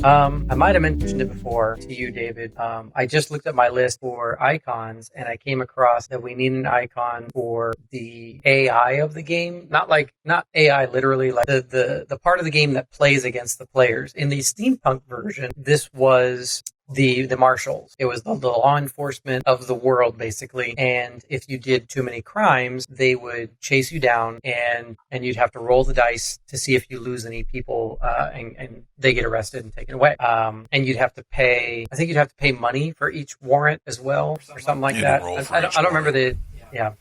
I might have mentioned it before to you, David. I just looked at my list for icons, and I came across that we need an icon for the AI of the game. Not AI literally, like the part of the game that plays against the players. In the steampunk version, this was the marshals. It was the law enforcement of the world, basically. And if you did too many crimes, they would chase you down, and you'd have to roll the dice to see if you lose any people, and they get arrested and taken away. And you'd have to pay. I think you'd have to pay money for each warrant as well, or something like that. I don't remember the. Yeah.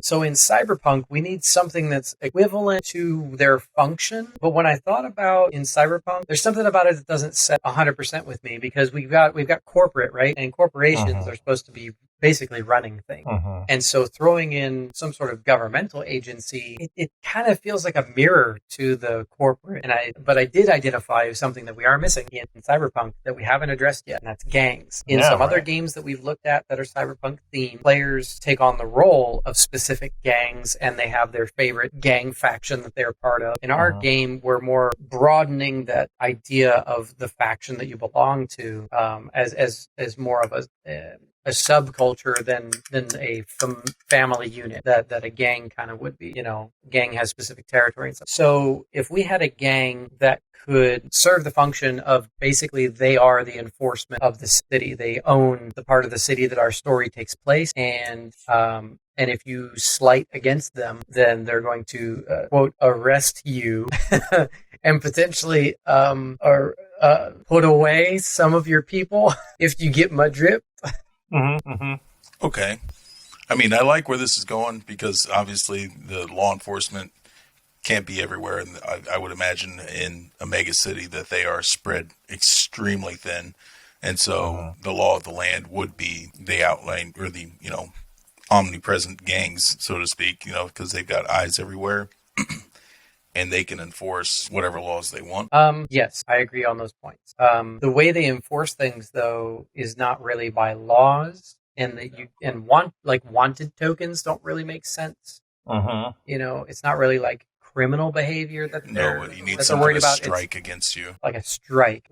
So in Cyberpunk, we need something that's equivalent to their function. But when I thought about in Cyberpunk, there's something about it that doesn't set 100% with me, because we've got corporate, right? And corporations are supposed to be basically running things. And so throwing in some sort of governmental agency, it kind of feels like a mirror to the corporate. But I did identify something that we are missing in Cyberpunk that we haven't addressed yet, and that's gangs. In some other games that we've looked at that are Cyberpunk themed, players take on the role of specific gangs, and they have their favorite gang faction that they're part of. In our game, we're more broadening that idea of the faction that you belong to, as more of a subculture than a family unit that a gang kind of would be. You know, gang has specific territory and stuff. So if we had a gang that could serve the function of basically they are the enforcement of the city, they own the part of the city that our story takes place, and if you slight against them, then they're going to quote arrest you and potentially put away some of your people if you get mud drip. Okay. I mean, I like where this is going, because obviously the law enforcement can't be everywhere. And I would imagine in a mega city that they are spread extremely thin. And so the law of the land would be the outline, or the, omnipresent gangs, so to speak, because they've got eyes everywhere. And they can enforce whatever laws they want. Yes, I agree on those points. The way they enforce things, though, is not really by laws, and wanted tokens don't really make sense. It's not really like criminal behavior that you need some worried about. Strike against you, like a strike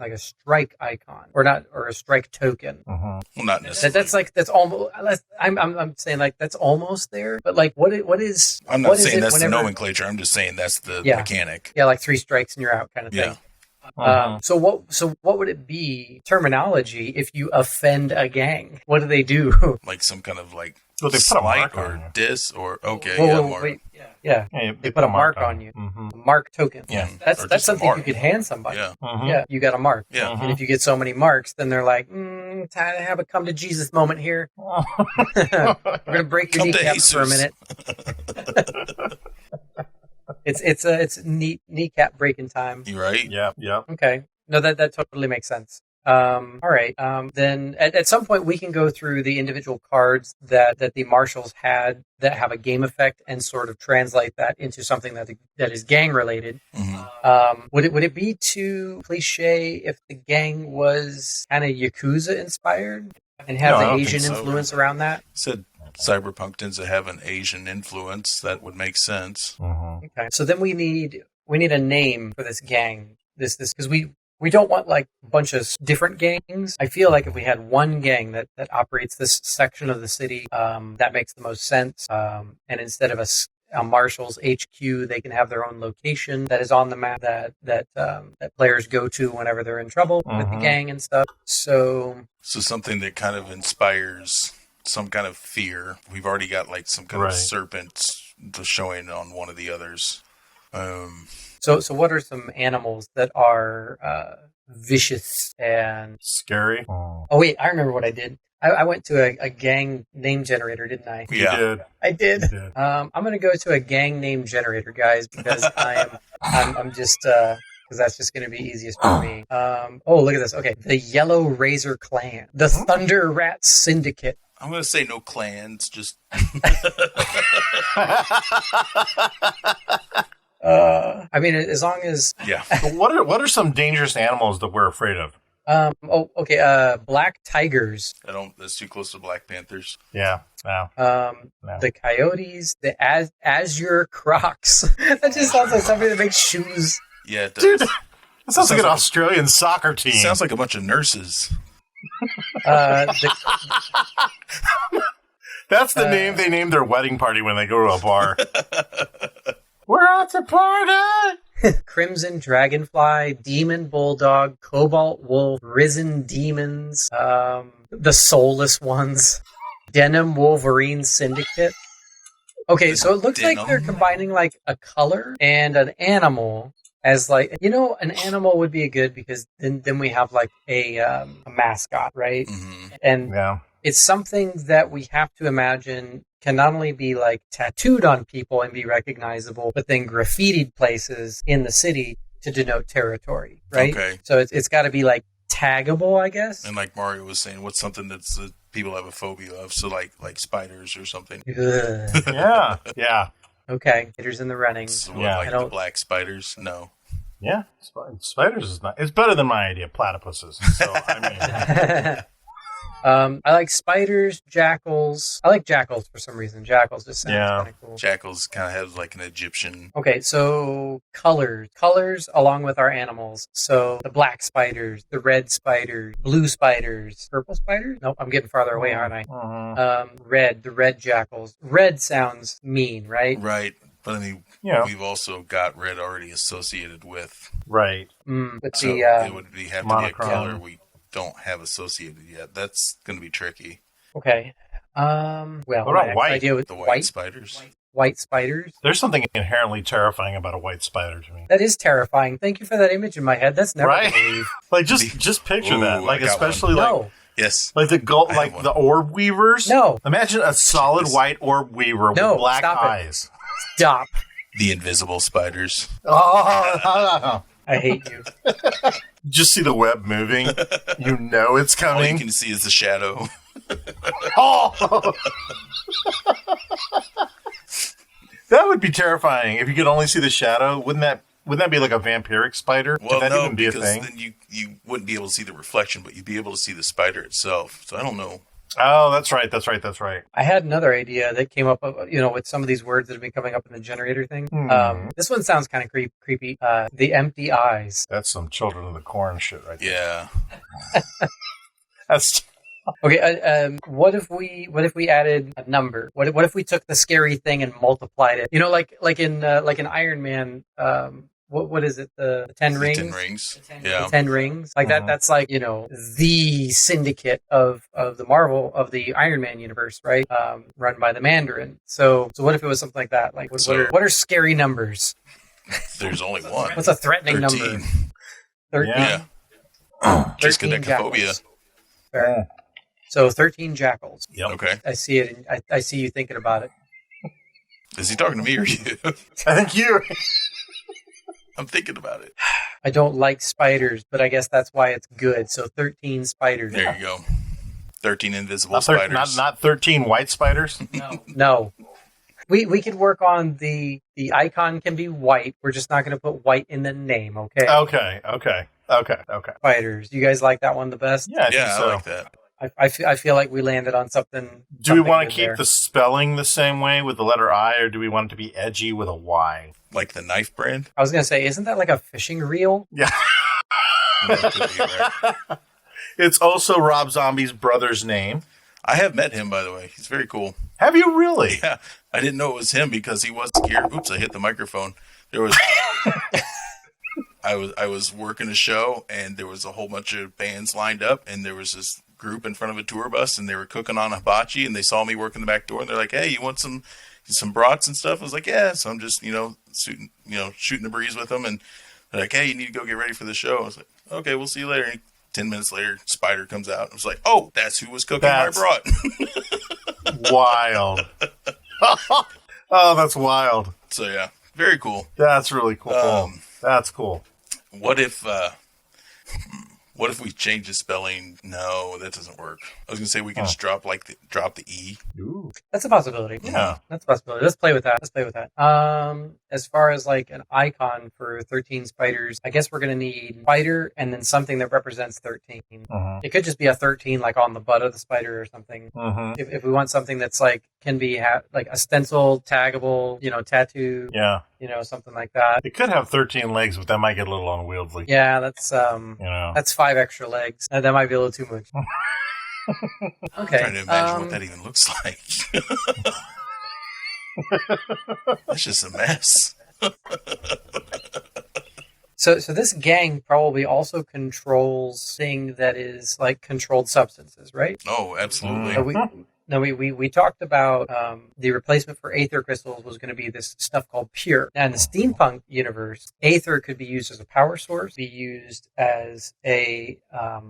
icon, or a strike token. Well, not necessarily. That's almost. I'm saying like that's almost there, but like what is? I'm not saying that's the nomenclature. I'm just saying that's the mechanic. Yeah, like 3 strikes and you're out, kind of thing. So what would it be terminology if you offend a gang? What do they do? Like some kind of like they put a mark or diss or mark. They put a mark on you. A mark token. Yeah, that's something you could hand somebody. Yeah, you got a mark. Yeah, and if you get so many marks, then they're like, time to have a come to Jesus moment here. We're gonna break your kneecaps for a minute. It's kneecap breaking time. You right? Yeah. Okay. No, that totally makes sense. All right. Then at some point we can go through the individual cards that the marshals had that have a game effect and sort of translate that into something that is gang related. Would it be too cliche if the gang was kind of Yakuza inspired and have the Asian influence around that? Said Cyberpunk tends to have an Asian influence. That would make sense. Okay. So then we need a name for this gang. This because we don't want like a bunch of different gangs. I feel like if we had one gang that operates this section of the city, that makes the most sense. And instead of a Marshall's HQ, they can have their own location that is on the map that players go to whenever they're in trouble with the gang and stuff. So something that kind of inspires some kind of fear. We've already got like some kind of serpent showing on one of the others. So what are some animals that are vicious and scary? Oh wait, I remember what I did. I went to a gang name generator, didn't I? Yeah, you did. I did. You did. I'm gonna go to a gang name generator, guys, because I'm just because that's just gonna be easiest for me. Oh, look at this. Okay, the Yellow Razor Clan, the Thunder Rat Syndicate. I'm gonna say no clans, just. I mean, as long as What are some dangerous animals that we're afraid of? Black tigers. That's too close to Black Panthers. Yeah. No. The coyotes, the azure crocs. That just sounds like somebody that makes shoes. Yeah, it does. That sounds like an Australian soccer team. Sounds like a bunch of nurses. The, That's the name they named their wedding party when they go to a bar. We're at the party! Crimson Dragonfly, Demon Bulldog, Cobalt Wolf, Risen Demons, the Soulless Ones, Denim Wolverine Syndicate. Okay, so it looks like they're combining like a color and an animal as like, an animal would be good because then we have like a mascot, right? Mm-hmm. And Yeah. it's something that we have to imagine can not only be like tattooed on people and be recognizable, but then graffitied places in the city to denote territory, right? Okay. So it's got to be like taggable, I guess. And like Mario was saying, what's something that's people have a phobia of? So like spiders or something. Ugh. Yeah. Yeah. Okay, Peter's in the running. So Yeah. like the black spiders? No. Yeah. Spiders is not. It's better than my idea, platypuses. So, I mean. I like spiders, jackals. I like jackals for some reason. Jackals just sounds kind of cool. Jackals kind of have like an Egyptian. Okay, so colors along with our animals. So the black spiders, the red spiders, blue spiders, purple spiders. Nope, I'm getting farther away, aren't I? Red, the red jackals. Red sounds mean, right? Right. But I mean, we've also got red already associated with. Right. But So the it would have to be a monochrome. color we don't have associated yet. That's going to be tricky. okay. Well, What about my next white? idea was The white spiders. White spiders. There's something inherently terrifying about a white spider to me. That is terrifying. Thank you for that image in my head. That's never Right? to believe. Like just picture Ooh, that. Like I got especially one. like No, Yes. like the I have like one. the orb weavers. No. Imagine a solid white orb weaver No, with black stop it. eyes. stop. The invisible spiders. Oh, I hate you. just see the web moving. You know it's All you coming. can see is the shadow. Oh! That would be terrifying if you could only see the shadow. Wouldn't that be like a vampiric spider? Well, Would that no, even be a because thing? then you wouldn't be able to see the reflection, but you'd be able to see the spider itself. So I don't know. Oh, that's right. I had another idea that came up, with some of these words that have been coming up in the generator thing. This one sounds kind of creepy. The empty eyes. That's some Children of the Corn shit right there. Yeah. That's Okay. What if we added a number? What if we took the scary thing and multiplied it? Like in Iron Man. What is it? The 10 rings. 10 rings. The Yeah. 10 rings. Like that. That's like the syndicate of the Marvel of the Iron Man universe, right? Run by the Mandarin. So what if it was something like that? Like what are scary numbers? There's only one. What's a threatening 13. number? 13. Yeah. Just 13 cadecophobia. jackals. Fair. So 13 jackals. Yep. Okay. I see it. I see you thinking about it. Is he talking to me or you? I think you. I'm thinking about it. I don't like spiders, but I guess that's why it's good. So 13 spiders. There you go. 13 invisible Not, spiders. not 13 white spiders. No. We could work on the icon can be white. We're just not going to put white in the name, okay? Okay. Spiders. You guys like that one the best? Yeah, I think Yeah, so. I like that. I feel like we landed on something. Do we something want good to keep there. the spelling the same way with the letter I, or do we want it to be edgy with a Y? Like the knife brand? I was going to say, isn't that like a fishing reel? Yeah. That could be, right? It's also Rob Zombie's brother's name. I have met him, by the way. He's very cool. Have you really? Yeah. I didn't know it was him because he was here. Oops, I hit the microphone. There was... I was working a show, and there was a whole bunch of bands lined up, and there was this group in front of a tour bus, and they were cooking on hibachi, and they saw me working the back door, and they're like, "Hey, you want some brats and stuff?" I was like, "Yeah." So I'm just shooting the breeze with them, and they're like, "Hey, you need to go get ready for the show." I was like, "Okay, we'll see you later." And 10 minutes later, Spider comes out. I was like, "Oh, that's who was cooking my brat." Wild. Oh, that's wild. So yeah, very cool. That's really cool. Um, That's cool. What if What if we change the spelling? No, that doesn't work. I was gonna say we can just drop the E. Ooh. That's a possibility. Yeah. That's a possibility. Let's play with that. As far as like an icon for 13 spiders, I guess we're going to need spider and then something that represents 13. It could just be a 13 like on the butt of the spider or something. If we want something that's like, can be like a stencil, taggable, tattoo, Yeah. something like that. It could have 13 legs, but that might get a little unwieldy. Yeah, that's, that's 5 extra legs. That might be a little too much. Okay. I'm trying to imagine what that even looks like. That's just a mess. So this gang probably also controls thing that is like controlled substances, right? Oh, absolutely. We talked about the replacement for aether crystals was going to be this stuff called pure. Now in the steampunk universe, aether could be used as a power source, be used as a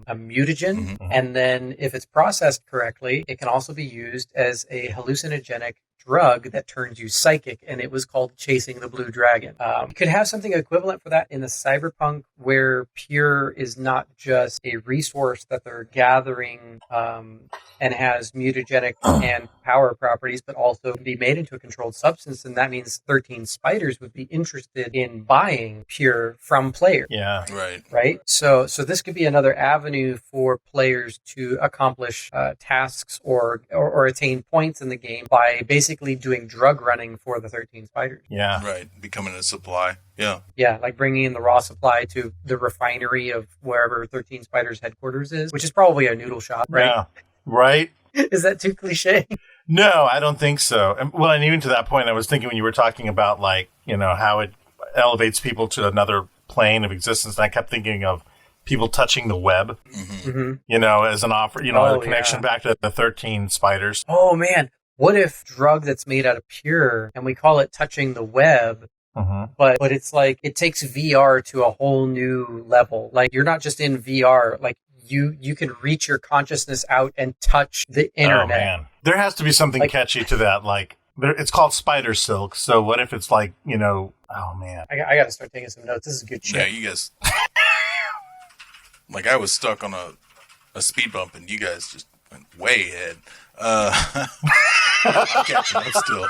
mutagen, and then if it's processed correctly, it can also be used as a hallucinogenic drug that turns you psychic, and it was called Chasing the Blue Dragon. You could have something equivalent for that in the cyberpunk where pure is not just a resource that they're gathering and has mutagenic and power properties, but also can be made into a controlled substance, and that means 13 spiders would be interested in buying pure from players. Yeah. Right? So this could be another avenue for players to accomplish tasks or attain points in the game by basically doing drug running for the 13 spiders. Yeah. Right. Becoming a supply. Yeah. Yeah, like bringing in the raw supply to the refinery of wherever 13 spiders headquarters is, which is probably a noodle shop, right? Yeah. Right? Is that too cliche? No, I don't think so. And even to that point, I was thinking when you were talking about like, how it elevates people to another plane of existence, and I kept thinking of people touching the web, as an offer, a connection back to the 13 spiders. Oh, man. What if drug that's made out of pure and we call it touching the web, but it's like it takes VR to a whole new level. Like you're not just in VR, like you can reach your consciousness out and touch the internet. Oh, man. There has to be something catchy to that. Like it's called spider silk. So what if it's like, oh man. I got to start taking some notes. This is good shit. Yeah, you guys. Like I was stuck on a speed bump and you guys just went way ahead. I'm catching up still.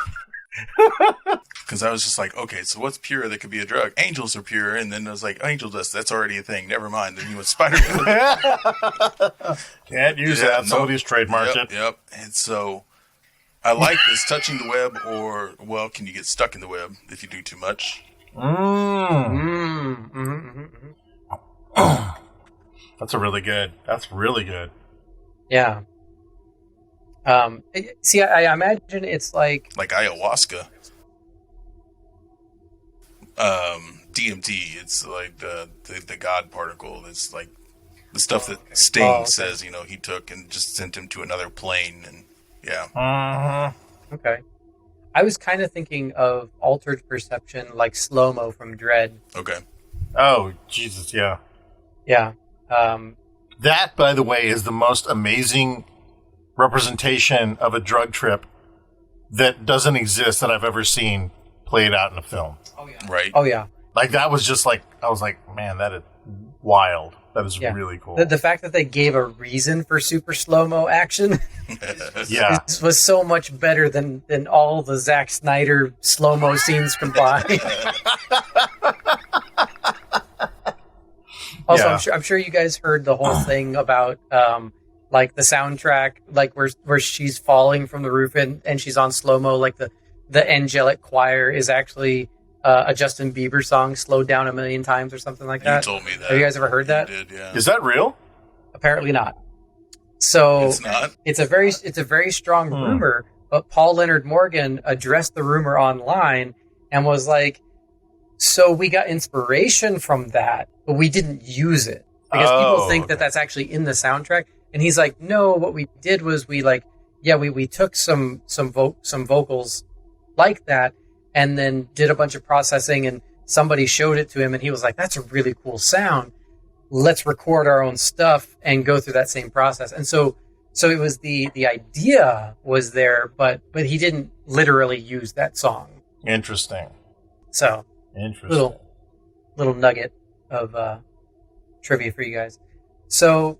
Because I was just like, okay, so what's pure that could be a drug? Angels are pure, and then I was like, angel dust, that's already a thing. Never mind. Then you went spider. Can't use that. Somebody's trademarked it. Yep. And so I like this touching the web, or can you get stuck in the web if you do too much? That's really good. Yeah. See, I imagine it's like ayahuasca. DMT, it's like the God particle. It's like the stuff that Sting says, he took and just sent him to another plane. And yeah. Okay. I was kind of thinking of altered perception, like slow-mo from Dread. Okay. Oh, Jesus, yeah. Yeah. That, by the way, is the most amazing representation of a drug trip that doesn't exist that I've ever seen played out in a film. Oh, yeah. Right. Oh, yeah. Like, that was just like, I was like, man, that is wild. That is really cool. The fact that they gave a reason for super slow-mo action was so much better than all the Zack Snyder slow-mo scenes combined. Also, I'm sure you guys heard the whole thing about like the soundtrack, like where she's falling from the roof and she's on slow-mo, like the angelic choir is actually a Justin Bieber song slowed down 1,000,000 times or something like that. You told me that. Have you guys ever heard that? You did, yeah. Is that real? Apparently not. So it's not. It's a very strong rumor, but Paul Leonard Morgan addressed the rumor online and was like, so we got inspiration from that, but we didn't use it because people think that that's actually in the soundtrack. And he's like, no, what we did was we took some vocals like that and then did a bunch of processing, and somebody showed it to him and he was like, that's a really cool sound. Let's record our own stuff and go through that same process. And so it was the idea was there, but he didn't literally use that song. Interesting. So little nugget of trivia for you guys. So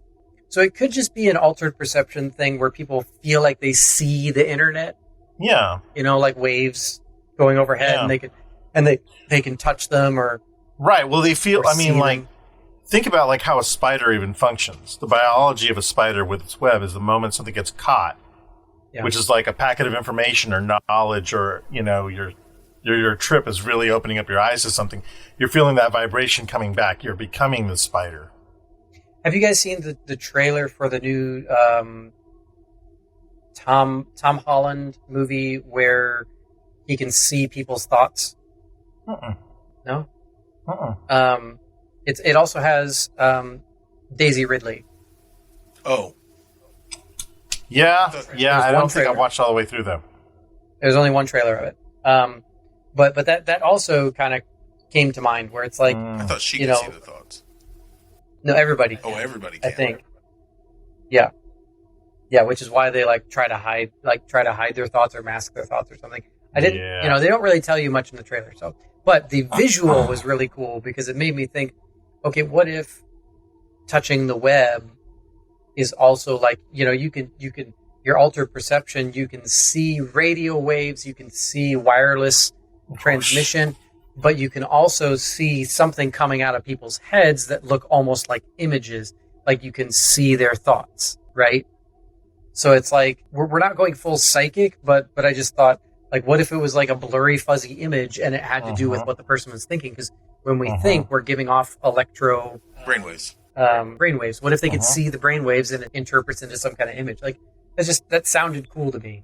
it could just be an altered perception thing where people feel like they see the internet. Yeah. Like waves going overhead, Yeah. and they can touch them or right. Well, they feel. or I mean, see like, them. think about like how a spider even functions. The biology of a spider with its web is the moment something gets caught, Yeah. which is like a packet of information or knowledge, or your trip is really opening up your eyes to something. You're feeling that vibration coming back. You're becoming the spider. Have you guys seen the trailer for the new Tom Holland movie where he can see people's thoughts? No. It also has Daisy Ridley. Oh, Yeah. Yeah. I don't think trailer. I've watched all the way through though. There's only one trailer of it. But that also kind of came to mind where it's like, I thought she You could know, see the thoughts. no, everybody Oh, can, everybody I can. think. Yeah, which is why they try to hide their thoughts or mask their thoughts or something. I didn't, Yeah. they don't really tell you much in the trailer. So, but the visual was really cool because it made me think, okay, what if touching the web is also like, you can your altered perception, you can see radio waves, you can see wireless transmission, but you can also see something coming out of people's heads that look almost like images, like you can see their thoughts, right? So it's like we're not going full psychic, but I just thought, like, what if it was like a blurry, fuzzy image and it had to do with what the person was thinking? Because when we think, we're giving off Brainwaves. brainwaves. What if they could see the brainwaves and it interprets into some kind of image? Like, that sounded cool to me.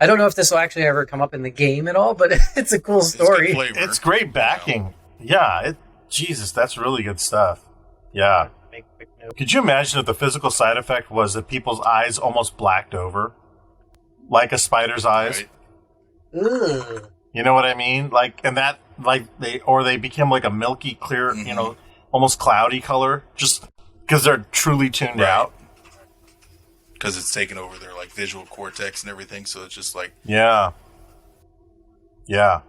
I don't know if this will actually ever come up in the game at all, but it's a cool It's story. good flavor. It's great backing. Yeah. Jesus, that's really good stuff. Yeah. Make a quick note. Could you imagine if the physical side effect was that people's eyes almost blacked over, like a spider's eyes? Right. Ugh. You know what I mean? Like, and that, like, they become like a milky, clear, almost cloudy color, just because they're truly tuned Right. out. Because it's taken over their visual cortex and everything, so it's just like Yeah. Yeah.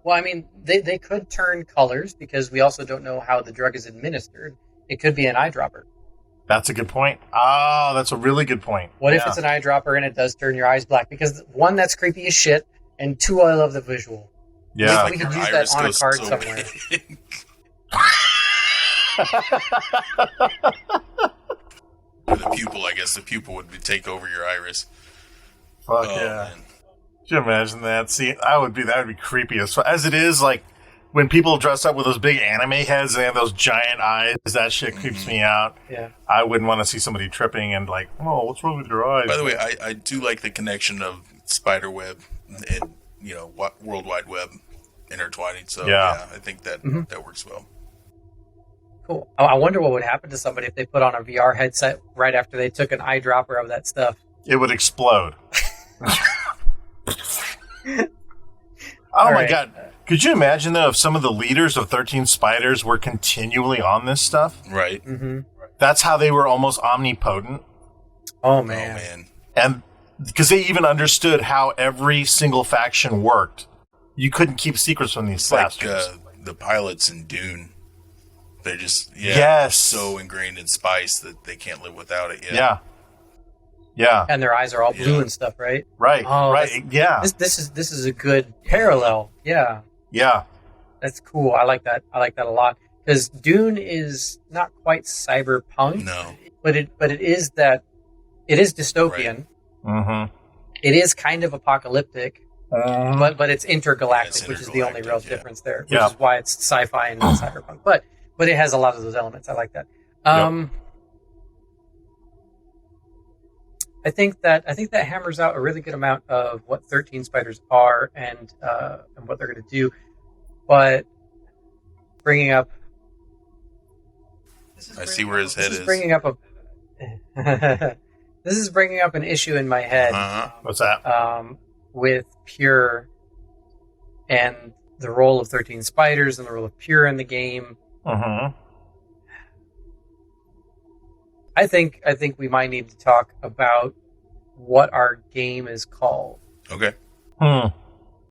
Well, I mean, they could turn colors because we also don't know how the drug is administered. It could be an eyedropper. That's a good point. Oh, that's a really good point. What if Yeah. it's an eyedropper and it does turn your eyes black? Because one, that's creepy as shit, and two, I love the visual. Yeah. We could your use that iris on a goes card so somewhere. big. The pupil, I guess the pupil would take over your iris. Fuck Oh, yeah. man. Could you imagine that? See, that would be creepy as it is. Like when people dress up with those big anime heads and they have those giant eyes, that shit creeps me out. Yeah. I wouldn't want to see somebody tripping and like, oh, what's wrong with your eyes? By the way, I do like the connection of spider web and World Wide Web intertwining. So Yeah. I think that that works well. Cool. I wonder what would happen to somebody if they put on a VR headset right after they took an eyedropper of that stuff. It would explode. All my right. God. Could you imagine, though, if some of the leaders of 13 Spiders were continually on this stuff? Right. Mm-hmm. That's how they were almost omnipotent. Oh, Oh man. man. And because they even understood how every single faction worked. You couldn't keep secrets from these It's like bastards. the pilots in Dune. They're just Yes. so ingrained in spice that they can't live without it. Yeah. Yeah. And their eyes are all blue Yeah. and stuff, right? Right. Oh, right. Yeah. This is a good parallel. Yeah. Yeah. That's cool. I like that. I like that a lot. Because Dune is not quite cyberpunk. No. But it is dystopian. Mm-hmm. It is kind of apocalyptic, but it's intergalactic, Yeah, it's which is the only real intergalactic, yeah. difference there. Which Yeah. is why it's sci-fi and not cyberpunk. But it has a lot of those elements. I like that. I think that hammers out a really good amount of what 13 Spiders are and what they're going to do. But bringing up, I see where his head this is is. bringing up a this is bringing up an issue in my head What's that? with Pure and the role of 13 Spiders and the role of Pure in the game. Mm-hmm. I think we might need to talk about what our game is called. Okay. Hmm.